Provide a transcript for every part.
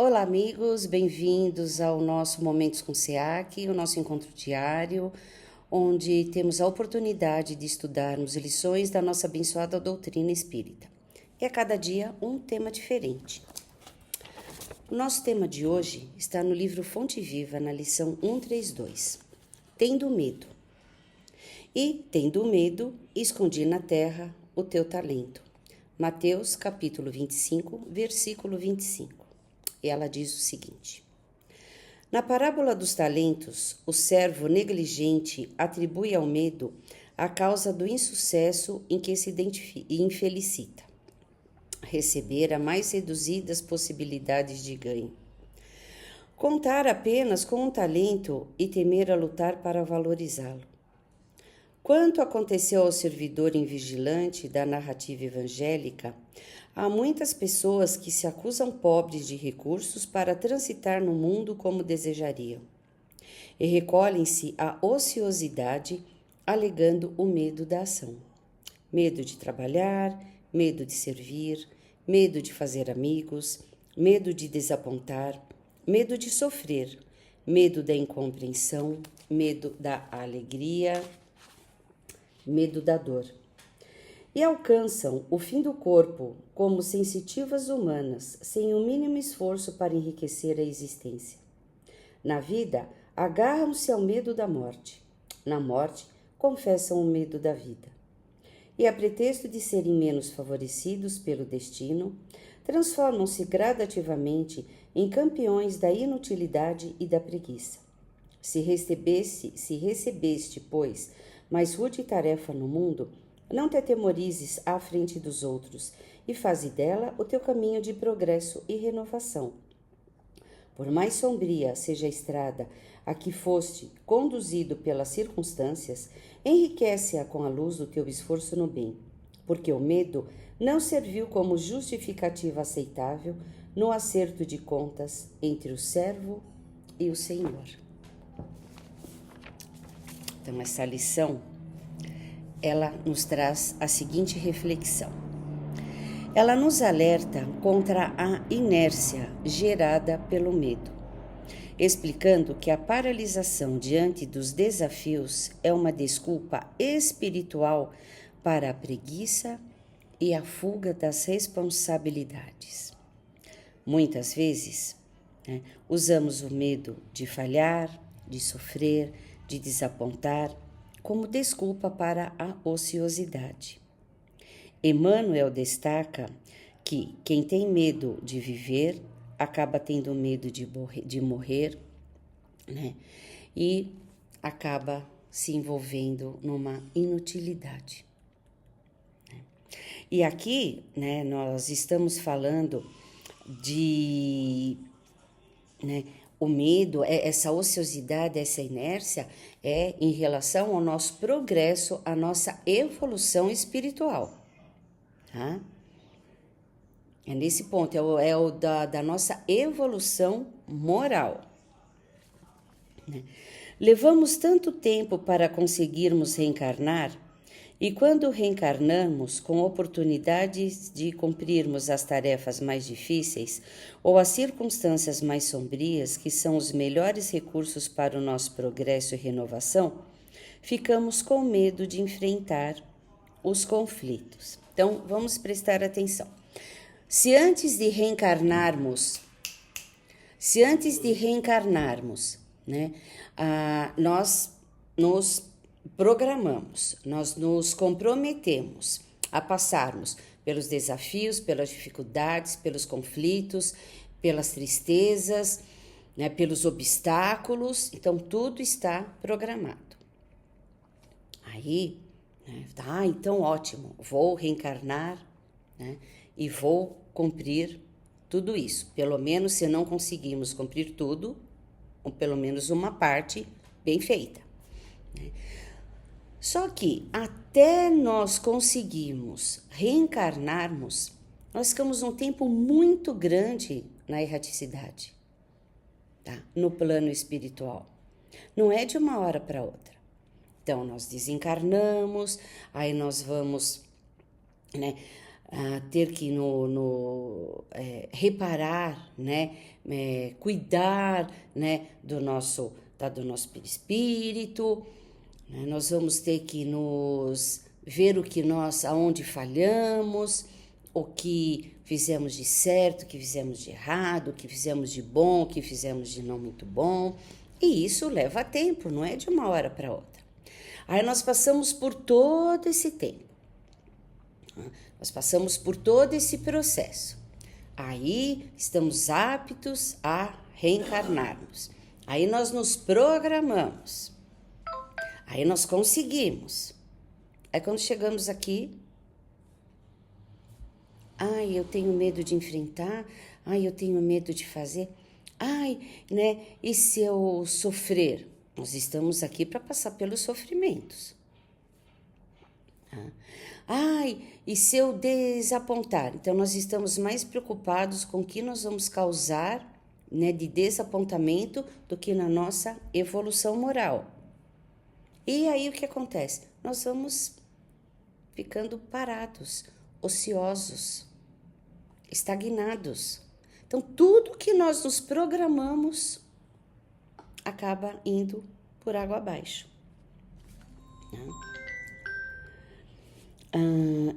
Olá, amigos, bem-vindos ao nosso Momentos com SEAC, o nosso encontro diário, onde temos a oportunidade de estudarmos lições da nossa abençoada doutrina espírita. E a cada dia um tema diferente. O nosso tema de hoje está no livro Fonte Viva, na lição 132. Tendo medo. E, tendo medo, escondi na terra o teu talento. Mateus, capítulo 25, versículo 25. E ela diz o seguinte: na parábola dos talentos, o servo negligente atribui ao medo a causa do insucesso em que se infelicita, receber a mais reduzidas possibilidades de ganho. Contar apenas com um talento e temer a lutar para valorizá-lo. Quanto aconteceu ao servidor invigilante da narrativa evangélica, há muitas pessoas que se acusam pobres de recursos para transitar no mundo como desejariam, e recolhem-se à ociosidade, alegando o medo da ação. Medo de trabalhar, medo de servir, medo de fazer amigos, medo de desapontar, medo de sofrer, medo da incompreensão, medo da alegria, medo da dor. E alcançam o fim do corpo como sensitivas humanas, sem o mínimo esforço para enriquecer a existência. Na vida, agarram-se ao medo da morte. Na morte, confessam o medo da vida. E a pretexto de serem menos favorecidos pelo destino, transformam-se gradativamente em campeões da inutilidade e da preguiça. Se recebeste, pois, mais rude tarefa no mundo, não te atemorizes à frente dos outros e faze dela o teu caminho de progresso e renovação. Por mais sombria seja a estrada a que foste conduzido pelas circunstâncias, enriquece-a com a luz do teu esforço no bem, porque o medo não serviu como justificativa aceitável no acerto de contas entre o servo e o Senhor. Então, essa lição, ela nos traz a seguinte reflexão. Ela nos alerta contra a inércia gerada pelo medo, explicando que a paralisação diante dos desafios é uma desculpa espiritual para a preguiça e a fuga das responsabilidades. Muitas vezes, usamos o medo de falhar, de sofrer, de desapontar, como desculpa para a ociosidade. Emmanuel destaca que quem tem medo de viver acaba tendo medo de morrer, e acaba se envolvendo numa inutilidade. E aqui, nós estamos falando de, o medo, essa ociosidade, essa inércia é em relação ao nosso progresso, à nossa evolução espiritual. Tá? É nesse ponto, é o da nossa evolução moral. Levamos tanto tempo para conseguirmos reencarnar, e quando reencarnamos com oportunidades de cumprirmos as tarefas mais difíceis ou as circunstâncias mais sombrias, que são os melhores recursos para o nosso progresso e renovação, ficamos com medo de enfrentar os conflitos. Então, vamos prestar atenção. Se antes de reencarnarmos, nós nos programamos, nós nos comprometemos a passarmos pelos desafios, pelas dificuldades, pelos conflitos, pelas tristezas, pelos obstáculos, então tudo está programado. Aí, então ótimo, vou reencarnar, e vou cumprir tudo isso. Pelo menos, se não conseguirmos cumprir tudo, ou pelo menos uma parte bem feita. Só que até nós conseguirmos reencarnarmos, nós ficamos um tempo muito grande na erraticidade, tá? No plano espiritual. Não é de uma hora para outra. Então, nós desencarnamos, aí nós vamos, ter que reparar, né, cuidar, né, do nosso perispírito, né? Nós vamos ter que nos ver aonde falhamos, o que fizemos de certo, o que fizemos de errado, o que fizemos de bom, o que fizemos de não muito bom. E isso leva tempo, não é de uma hora para outra. Aí nós passamos por todo esse tempo. Nós passamos por todo esse processo. Aí estamos aptos a reencarnarmos. Aí nós nos programamos. Aí nós conseguimos. Aí quando chegamos aqui, eu tenho medo de enfrentar, eu tenho medo de fazer, né? E se eu sofrer? Nós estamos aqui para passar pelos sofrimentos. E se eu desapontar? Então nós estamos mais preocupados com o que nós vamos causar, né, de desapontamento do que na nossa evolução moral. E aí o que acontece? Nós vamos ficando parados, ociosos, estagnados. Então, tudo que nós nos programamos acaba indo por água abaixo.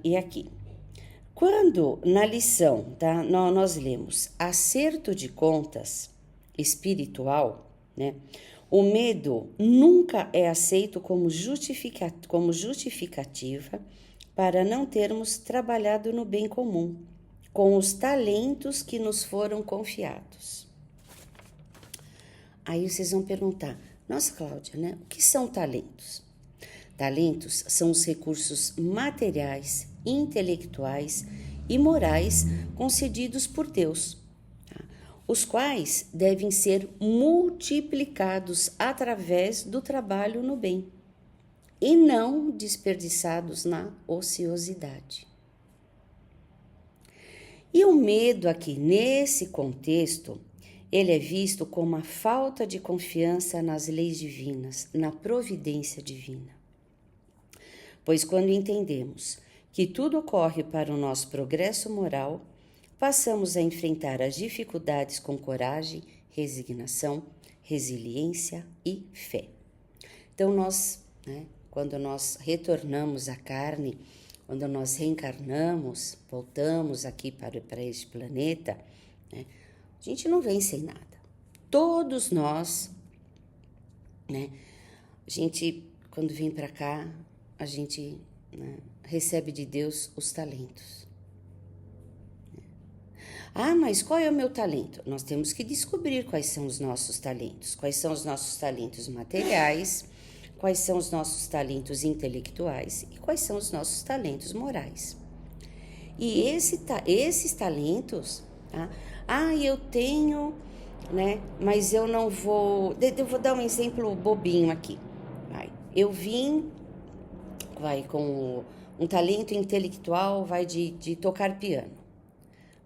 E aqui, quando na lição, tá, nós lemos acerto de contas espiritual, né? O medo nunca é aceito como justificativa para não termos trabalhado no bem comum, com os talentos que nos foram confiados. Aí vocês vão perguntar, nossa, Cláudia, né? O que são talentos? Talentos são os recursos materiais, intelectuais e morais concedidos por Deus, os quais devem ser multiplicados através do trabalho no bem e não desperdiçados na ociosidade. E o medo aqui, nesse contexto, ele é visto como a falta de confiança nas leis divinas, na providência divina. Pois quando entendemos que tudo ocorre para o nosso progresso moral, passamos a enfrentar as dificuldades com coragem, resignação, resiliência e fé. Então nós, né, quando nós retornamos à carne, quando nós reencarnamos, voltamos aqui para este planeta, né, a gente não vem sem nada. Todos nós, né, a gente, quando vem para cá, a gente, né, recebe de Deus os talentos. Mas qual é o meu talento? Nós temos que descobrir quais são os nossos talentos. Quais são os nossos talentos materiais, quais são os nossos talentos intelectuais e quais são os nossos talentos morais. E esses talentos, eu tenho, né? Mas eu não vou... Eu vou dar um exemplo bobinho aqui. Eu vim, com um talento intelectual, de tocar piano.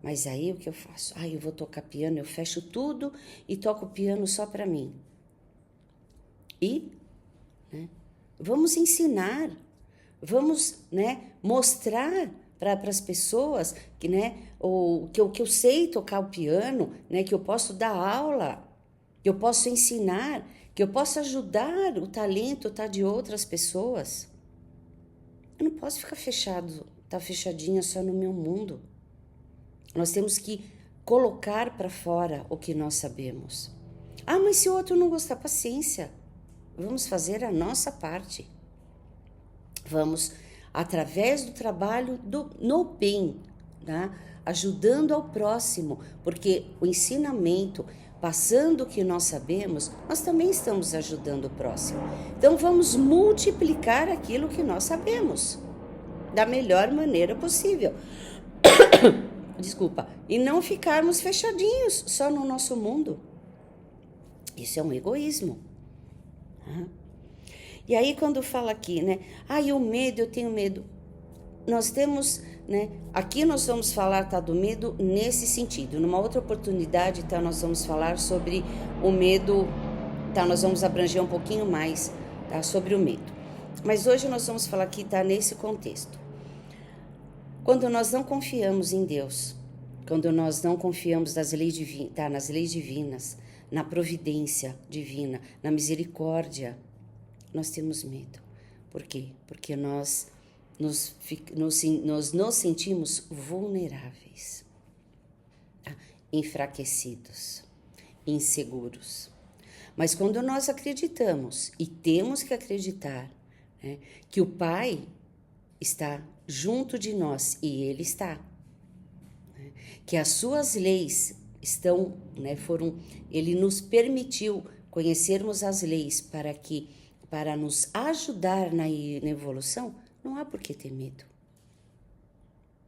Mas aí o que eu faço? Eu vou tocar piano, eu fecho tudo e toco o piano só para mim. E, né, vamos ensinar, vamos, né, mostrar para as pessoas que, né, que eu sei tocar o piano, né, que eu posso dar aula, que eu posso ensinar, que eu posso ajudar o talento de outras pessoas. Eu não posso ficar fechadinha só no meu mundo. Nós temos que colocar para fora o que nós sabemos. Mas se o outro não gostar, paciência. Vamos fazer a nossa parte. Vamos, através do trabalho no bem, tá? Ajudando ao próximo, porque o ensinamento, passando o que nós sabemos, nós também estamos ajudando o próximo. Então vamos multiplicar aquilo que nós sabemos, da melhor maneira possível. Desculpa, e não ficarmos fechadinhos só no nosso mundo. Isso é um egoísmo. E aí quando fala aqui, né? O medo, eu tenho medo. Nós temos, né? Aqui nós vamos falar, do medo nesse sentido. Numa outra oportunidade, nós vamos falar sobre o medo, nós vamos abranger um pouquinho mais, sobre o medo. Mas hoje nós vamos falar aqui, nesse contexto. Quando nós não confiamos em Deus, quando nós não confiamos nas leis divinas, na providência divina, na misericórdia, nós temos medo. Por quê? Porque nós nos sentimos vulneráveis, tá? Enfraquecidos, inseguros. Mas quando nós acreditamos, e temos que acreditar, né, que o Pai está junto de nós, e Ele está, né, que as suas leis estão, né, Ele nos permitiu conhecermos as leis para nos ajudar na evolução, não há por que ter medo.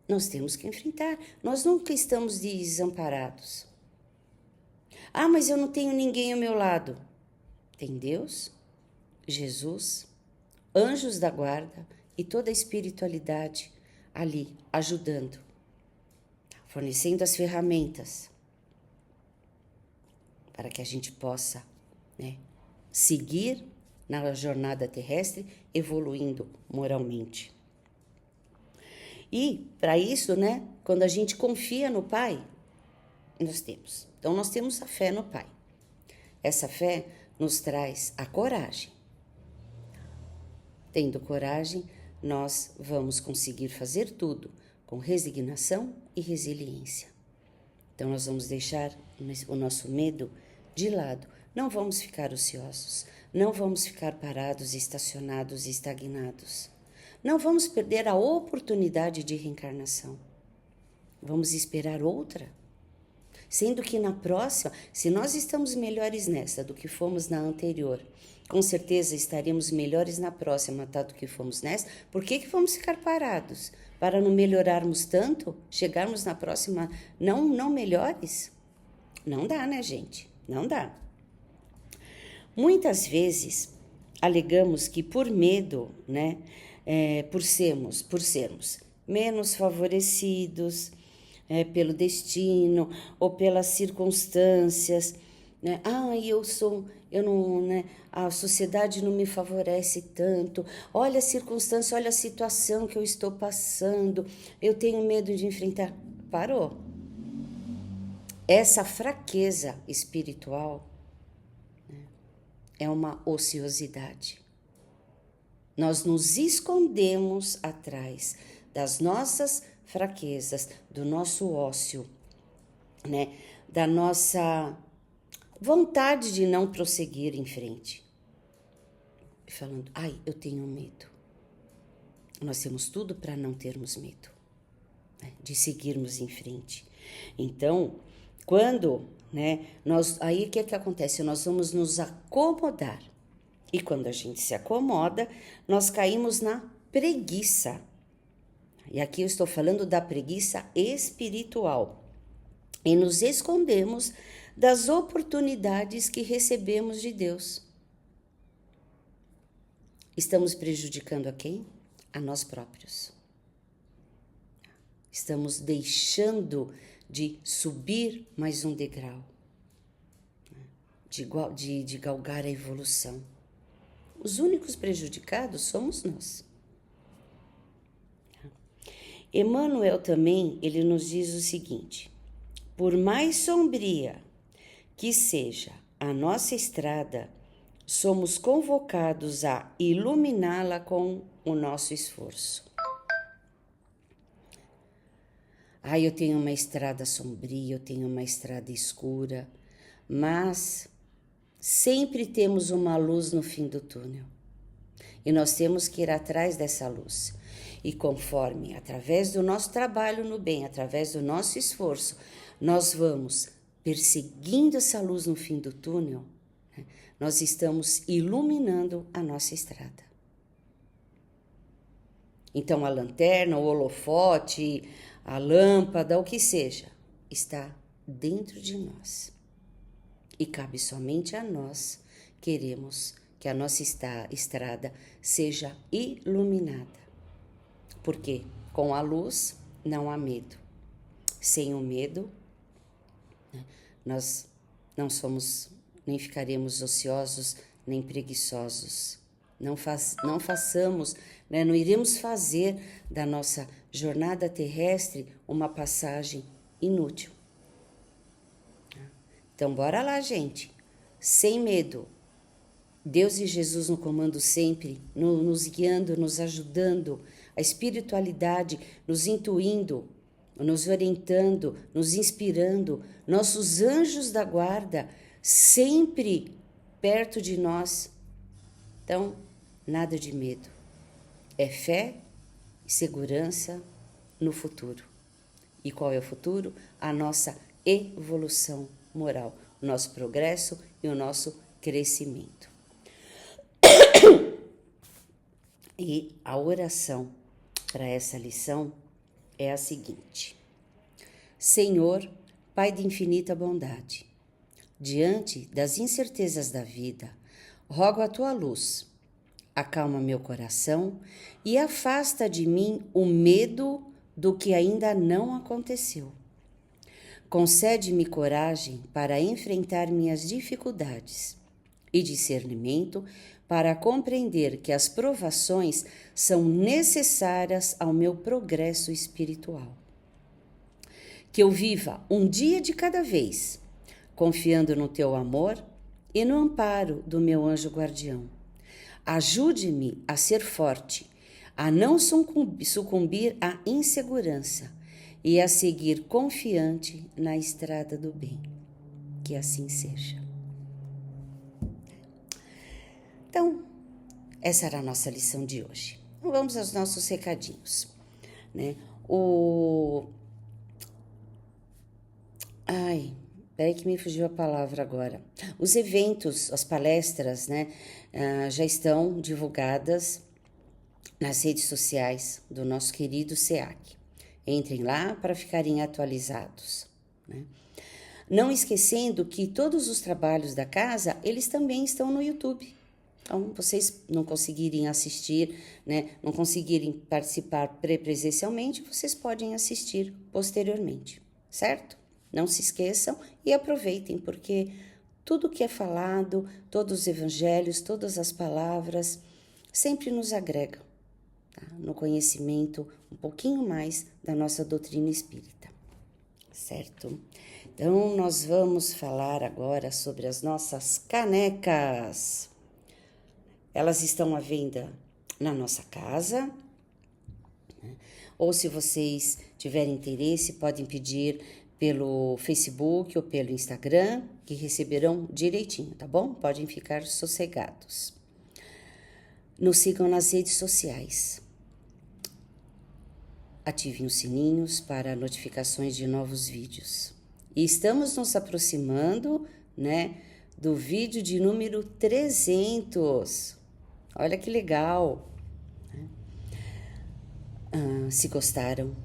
Nós temos que enfrentar, nós nunca estamos desamparados. Ah, mas eu não tenho ninguém ao meu lado. Tem Deus, Jesus, anjos da guarda e toda a espiritualidade ali, ajudando, fornecendo as ferramentas para que a gente possa, né, seguir na jornada terrestre, evoluindo moralmente. E, para isso, né, quando a gente confia no Pai, nós temos. Então, nós temos a fé no Pai. Essa fé nos traz a coragem. Tendo coragem, nós vamos conseguir fazer tudo com resignação e resiliência. Então, nós vamos deixar o nosso medo de lado. Não vamos ficar ociosos. Não vamos ficar parados, estacionados e estagnados. Não vamos perder a oportunidade de reencarnação. Vamos esperar outra. Sendo que na próxima, se nós estamos melhores nessa do que fomos na anterior, com certeza estaremos melhores na próxima, tá, do que fomos nessa. Por que vamos ficar parados? Para não melhorarmos tanto, chegarmos na próxima não melhores? Não dá, né, gente? Não dá. Muitas vezes alegamos que por medo, né, por sermos menos favorecidos pelo destino ou pelas circunstâncias, né? Eu não, né? A sociedade não me favorece tanto. Olha a circunstância, olha a situação que eu estou passando. Eu tenho medo de enfrentar. Parou. Essa fraqueza espiritual, né, é uma ociosidade. Nós nos escondemos atrás das nossas fraquezas, do nosso ócio, né, da nossa vontade de não prosseguir em frente. Falando, eu tenho medo. Nós temos tudo para não termos medo, né, de seguirmos em frente. Então, quando, né, aí o que acontece? Nós vamos nos acomodar. E quando a gente se acomoda, nós caímos na preguiça. E aqui eu estou falando da preguiça espiritual. E nos escondemos das oportunidades que recebemos de Deus. Estamos prejudicando a quem? A nós próprios. Estamos deixando de subir mais um degrau, de galgar a evolução. Os únicos prejudicados somos nós. Emmanuel também, ele nos diz o seguinte: por mais sombria que seja a nossa estrada, somos convocados a iluminá-la com o nosso esforço. Eu tenho uma estrada sombria, eu tenho uma estrada escura, mas sempre temos uma luz no fim do túnel. E nós temos que ir atrás dessa luz. E conforme, através do nosso trabalho no bem, através do nosso esforço, nós vamos perseguindo essa luz no fim do túnel, né, nós estamos iluminando a nossa estrada. Então, a lanterna, o holofote, a lâmpada, o que seja, está dentro de nós. E cabe somente a nós queremos que a nossa estrada seja iluminada. Porque com a luz não há medo. Sem o medo, né, nós não somos, nem ficaremos ociosos, nem preguiçosos. Não façamos, né? Não iremos fazer da nossa jornada terrestre uma passagem inútil. Então, bora lá, gente. Sem medo. Deus e Jesus no comando sempre, nos guiando, nos ajudando. A espiritualidade nos intuindo, nos orientando, nos inspirando. Nossos anjos da guarda sempre perto de nós. Então, nada de medo. É fé e segurança no futuro. E qual é o futuro? A nossa evolução moral, o nosso progresso e o nosso crescimento. E a oração para essa lição é a seguinte: Senhor, Pai de infinita bondade, diante das incertezas da vida, rogo a tua luz, acalma meu coração e afasta de mim o medo do que ainda não aconteceu. Concede-me coragem para enfrentar minhas dificuldades e discernimento para compreender que as provações são necessárias ao meu progresso espiritual. Que eu viva um dia de cada vez, confiando no teu amor e no amparo do meu anjo guardião. Ajude-me a ser forte, a não sucumbir à insegurança e a seguir confiante na estrada do bem. Que assim seja. Então, essa era a nossa lição de hoje. Vamos aos nossos recadinhos, né? Peraí que me fugiu a palavra agora. Os eventos, as palestras, né, já estão divulgadas nas redes sociais do nosso querido SEAC. Entrem lá para ficarem atualizados, né? Não esquecendo que todos os trabalhos da casa, eles também estão no YouTube. Então, vocês não conseguirem assistir, né, não conseguirem participar presencialmente, vocês podem assistir posteriormente, certo? Não se esqueçam e aproveitem, porque tudo que é falado, todos os evangelhos, todas as palavras, sempre nos agregam, tá? No conhecimento um pouquinho mais da nossa doutrina espírita, certo? Então, nós vamos falar agora sobre as nossas canecas. Elas estão à venda na nossa casa, né? Ou se vocês tiverem interesse, podem pedir pelo Facebook ou pelo Instagram, que receberão direitinho, tá bom? Podem ficar sossegados. Nos sigam nas redes sociais. Ativem os sininhos para notificações de novos vídeos. E estamos nos aproximando, né, do vídeo de número 300. Olha que legal! Se gostaram,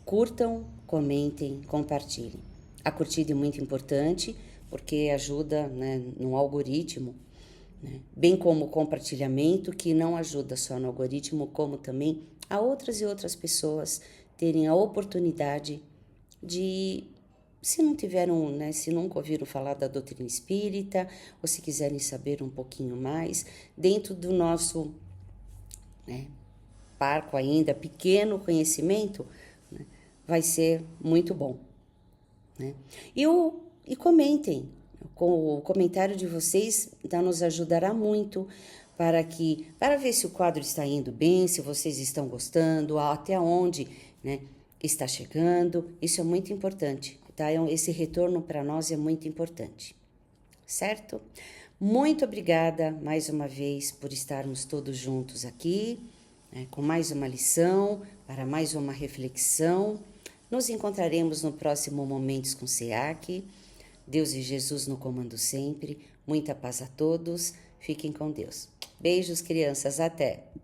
curtam, comentem, compartilhem. A curtida é muito importante porque ajuda, né, no algoritmo, né, bem como o compartilhamento, que não ajuda só no algoritmo, como também a outras e outras pessoas terem a oportunidade de, se não tiveram, né, se nunca ouviram falar da doutrina espírita, ou se quiserem saber um pouquinho mais, dentro do nosso, né, parco ainda, pequeno conhecimento, né, vai ser muito bom, né? E comentem, o comentário de vocês nos ajudará muito para ver se o quadro está indo bem, se vocês estão gostando, até onde, né, está chegando. Isso é muito importante, tá? Esse retorno para nós é muito importante, certo? Muito obrigada mais uma vez por estarmos todos juntos aqui, né, com mais uma lição, para mais uma reflexão. Nos encontraremos no próximo Momentos com SEAC. Deus e Jesus no comando sempre. Muita paz a todos. Fiquem com Deus. Beijos, crianças. Até!